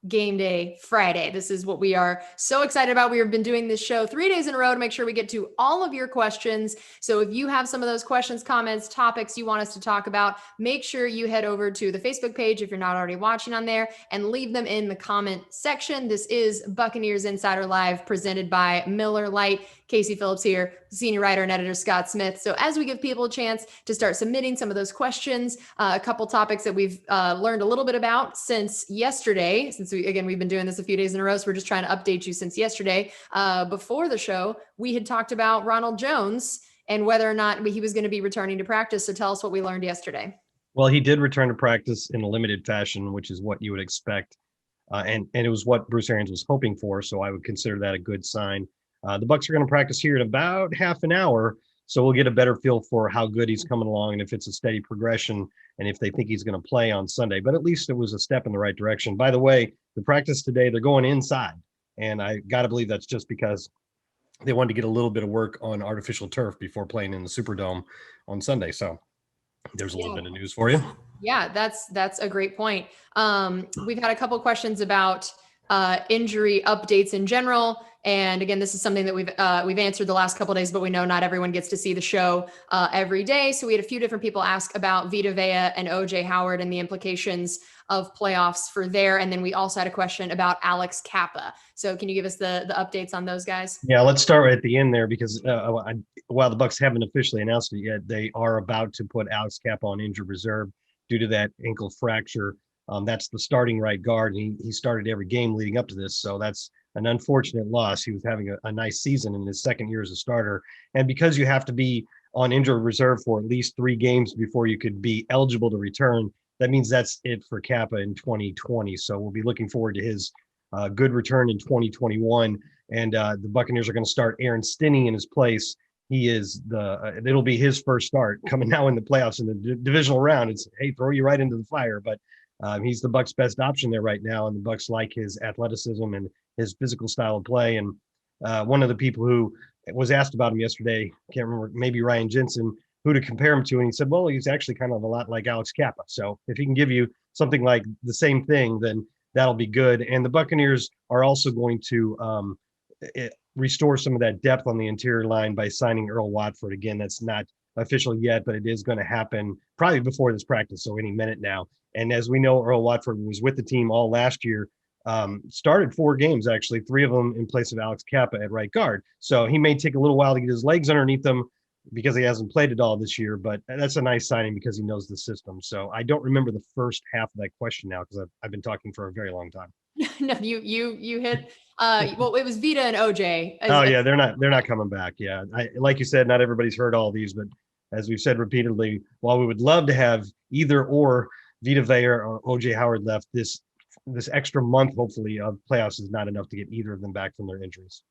game day Friday. This is what we are so excited about. We have been doing this show 3 days in a row to make sure we get to all of your questions. So if you have some of those questions, comments, topics you want us to talk about, make sure you head over to the Facebook page if you're not already watching on there and leave them in the comment section. This is Buccaneers Insider Live presented by Miller Lite. Casey Phillips here, senior writer and editor Scott Smith. So as we give people a chance to start submitting some of those questions, a couple topics that we've learned a little bit about since yesterday, since we've been doing this a few days in a row, so we're just trying to update you since yesterday. Before the show, we had talked about Ronald Jones and whether or not he was going to be returning to practice. So tell us what we learned yesterday. Well, he did return to practice in a limited fashion, which is what you would expect. And it was what Bruce Arians was hoping for. So I would consider that a good sign. The Bucs are going to practice here in about half an hour. So we'll get a better feel for how good he's coming along and if it's a steady progression and if they think he's going to play on Sunday. But at least it was a step in the right direction. By the way, the practice today, they're going inside. And I got to believe that's just because they wanted to get a little bit of work on artificial turf before playing in the Superdome on Sunday. So there's a little bit of news for you. Yeah, that's a great point. We've had a couple of questions about injury updates in general. And again, this is something that we've answered the last couple of days, but we know not everyone gets to see the show every day. So we had a few different people ask about Vita Vea and OJ Howard and the implications of playoffs for there. And then we also had a question about Alex Kappa. So can you give us the updates on those guys? Yeah, let's start right at the end there because while the Bucs haven't officially announced it yet, they are about to put Alex Kappa on injured reserve due to that ankle fracture. That's the starting right guard. He started every game leading up to this. So that's an unfortunate loss. He was having a nice season in his second year as a starter. And because you have to be on injured reserve for at least 3 games before you could be eligible to return, that means that's it for Kappa in 2020. So we'll be looking forward to his good return in 2021. And the Buccaneers are going to start Aaron Stinney in his place. He is it'll be his first start coming now in the playoffs in the divisional round. It's, hey, throw you right into the fire. But he's the Bucs' best option there right now. And the Bucs like his athleticism and his physical style of play. And one of the people who was asked about him yesterday, can't remember, maybe Ryan Jensen, who to compare him to. And he said, well, he's actually kind of a lot like Alex Kappa. So if he can give you something like the same thing, then that'll be good. And the Buccaneers are also going to restore some of that depth on the interior line by signing Earl Watford. Again, that's not official yet, but it is going to happen probably before this practice, so any minute now. And as we know, Earl Watford was with the team all last year, started 4 games, actually, 3 of them in place of Alex Kappa at right guard. So he may take a little while to get his legs underneath him because he hasn't played it all this year, but that's a nice signing because he knows the system. So I don't remember the first half of that question now because I've been talking for a very long time. No, you hit. Well, it was Vita and OJ. Oh yeah, they're not coming back. Yeah, like you said, not everybody's heard all these, but as we've said repeatedly, while we would love to have either or Vita Vea or OJ Howard left, this extra month, hopefully, of playoffs is not enough to get either of them back from their injuries.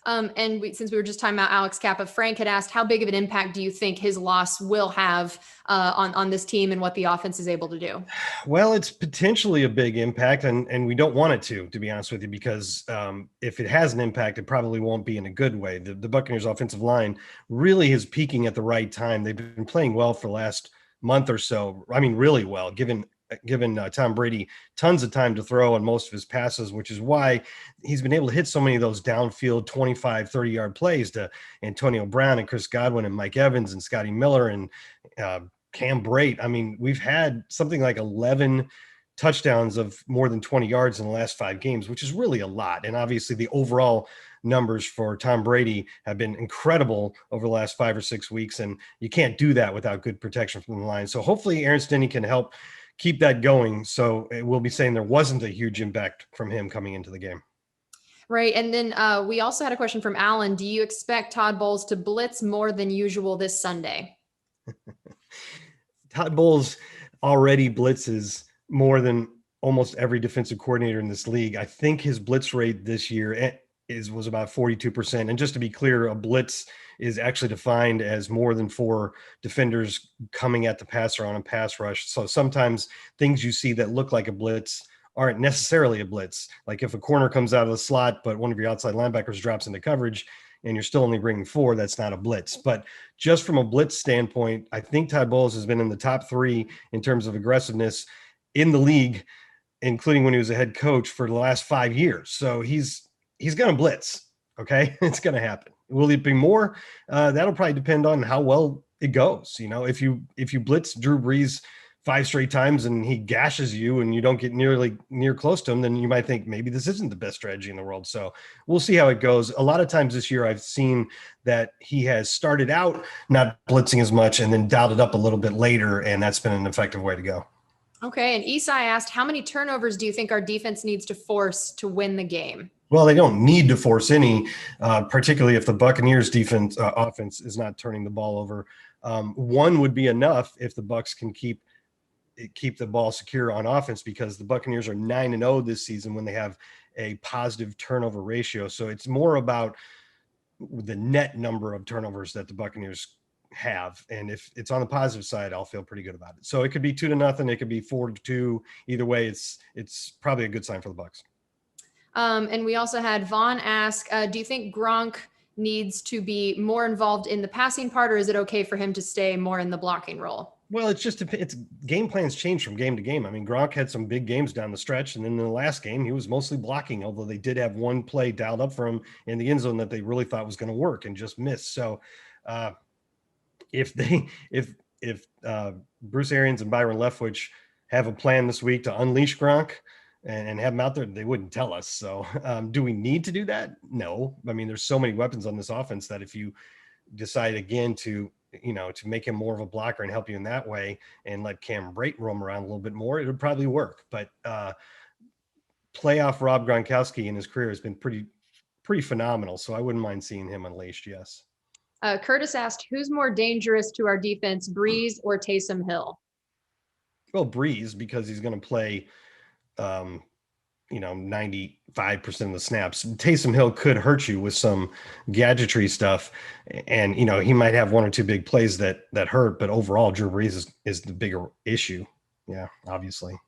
Since we were just talking about Alex Kappa, Frank had asked, how big of an impact do you think his loss will have on this team and what the offense is able to do? Well, it's potentially a big impact, and we don't want it to be honest with you, because if it has an impact, it probably won't be in a good way. The Buccaneers offensive line really is peaking at the right time. They've been playing well for the last month or so. I mean, really well, given Tom Brady tons of time to throw on most of his passes, which is why he's been able to hit so many of those downfield 25, 30-yard plays to Antonio Brown and Chris Godwin and Mike Evans and Scotty Miller and Cam Brate. I mean, we've had something like 11 touchdowns of more than 20 yards in the last 5 games, which is really a lot. And obviously the overall numbers for Tom Brady have been incredible over the last 5 or 6 weeks, and you can't do that without good protection from the line. So hopefully Aaron Stinney can help keep that going. So we'll be saying there wasn't a huge impact from him coming into the game. Right. And then we also had a question from Alan. Do you expect Todd Bowles to blitz more than usual this Sunday? Todd Bowles already blitzes more than almost every defensive coordinator in this league. I think his blitz rate this year was about 42%. And just to be clear, a blitz is actually defined as more than 4 defenders coming at the passer on a pass rush. So sometimes things you see that look like a blitz aren't necessarily a blitz. Like if a corner comes out of the slot, but one of your outside linebackers drops into coverage and you're still only bringing 4, that's not a blitz. But just from a blitz standpoint, I think Todd Bowles has been in the top 3 in terms of aggressiveness in the league including when he was a head coach for the last 5 years. So he's going to blitz. Okay. It's going to happen. Will it be more? That'll probably depend on how well it goes. If you blitz Drew Brees 5 straight times and he gashes you and you don't get near close to him, then you might think maybe this isn't the best strategy in the world. So we'll see how it goes. A lot of times this year, I've seen that he has started out not blitzing as much and then dialed it up a little bit later. And that's been an effective way to go. Okay. And Esai asked, how many turnovers do you think our defense needs to force to win the game? Well, they don't need to force any, particularly if the Buccaneers defense offense is not turning the ball over. One would be enough if the Bucs can keep the ball secure on offense, because the Buccaneers are 9-0 this season when they have a positive turnover ratio. So it's more about the net number of turnovers that the Buccaneers have. And if it's on the positive side, I'll feel pretty good about it. So it could be 2-0. It could be 4-2. Either way, it's probably a good sign for the Bucs. And we also had Vaughn ask, do you think Gronk needs to be more involved in the passing part, or is it okay for him to stay more in the blocking role? Well, it's game plans change from game to game. I mean, Gronk had some big games down the stretch, and then in the last game, he was mostly blocking, although they did have one play dialed up for him in the end zone that they really thought was going to work and just missed. So if Bruce Arians and Byron Leftwich have a plan this week to unleash Gronk and have him out there, they wouldn't tell us. So do we need to do that? No. I mean, there's so many weapons on this offense that if you decide again to make him more of a blocker and help you in that way and let Cam Brayton roam around a little bit more, it would probably work. But playoff Rob Gronkowski in his career has been pretty phenomenal. So I wouldn't mind seeing him unleashed. Yes. Curtis asked, who's more dangerous to our defense, Brees or Taysom Hill? Well, Brees, because he's going to play 95% of the snaps. Taysom Hill could hurt you with some gadgetry stuff. And, he might have one or two big plays that hurt, but overall Drew Brees is the bigger issue. Yeah, obviously.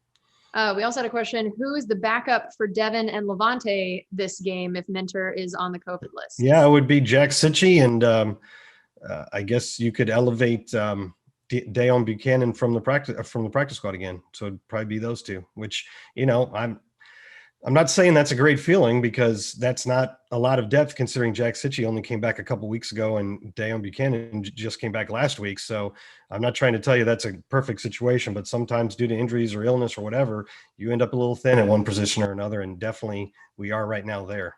We also had a question, who is the backup for Devin and Levante this game if Mentor is on the COVID list? Yeah, it would be Jack Sitchie. And I guess you could elevate Dayon Buchanan from the practice squad again. So it'd probably be those two, which, I'm not saying that's a great feeling, because that's not a lot of depth considering Jack Sitchie only came back a couple weeks ago and Dayon Buchanan just came back last week. So I'm not trying to tell you that's a perfect situation, but sometimes due to injuries or illness or whatever, you end up a little thin at one position or another. And definitely we are right now there.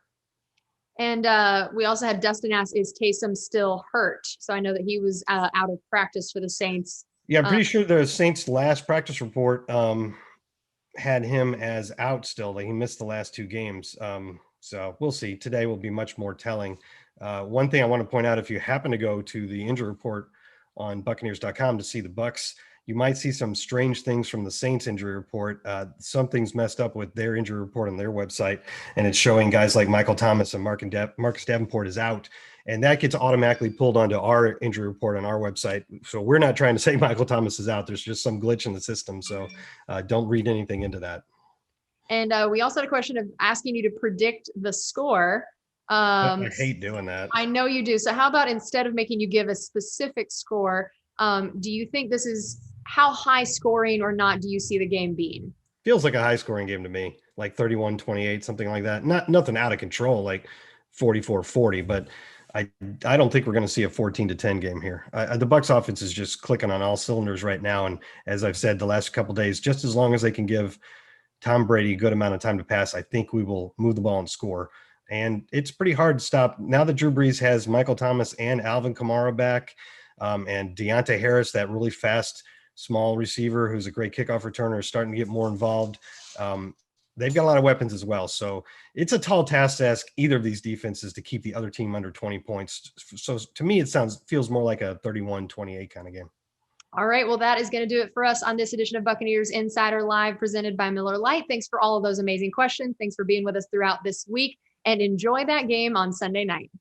And we also had Dustin ask, is Taysom still hurt? So I know that he was out of practice for the Saints. Yeah, I'm pretty sure the Saints' last practice report had him as out still. Like he missed the last 2 games. So we'll see. Today will be much more telling. One thing I want to point out, if you happen to go to the injury report on Buccaneers.com to see the Bucs, you might see some strange things from the Saints injury report. Something's messed up with their injury report on their website, and it's showing guys like Michael Thomas and Marcus Davenport is out, and that gets automatically pulled onto our injury report on our website. So we're not trying to say Michael Thomas is out. There's just some glitch in the system. So don't read anything into that. And we also had a question of asking you to predict the score. I hate doing that. I know you do. So how about instead of making you give a specific score, do you think this is how high scoring or not do you see the game being? Feels like a high scoring game to me, like 31-28, something like that. Nothing out of control, like 44-40, but I don't think we're going to see a 14-10 game here. The Bucs offense is just clicking on all cylinders right now. And as I've said the last couple of days, just as long as they can give Tom Brady a good amount of time to pass, I think we will move the ball and score. And it's pretty hard to stop. Now that Drew Brees has Michael Thomas and Alvin Kamara back, and Deontay Harris, that really fast, small receiver who's a great kickoff returner, is starting to get more involved. They've got a lot of weapons as well. So it's a tall task to ask either of these defenses to keep the other team under 20 points. So to me, feels more like a 31-28 kind of game. All right. Well, that is going to do it for us on this edition of Buccaneers Insider Live presented by Miller Lite. Thanks for all of those amazing questions. Thanks for being with us throughout this week, and enjoy that game on Sunday night.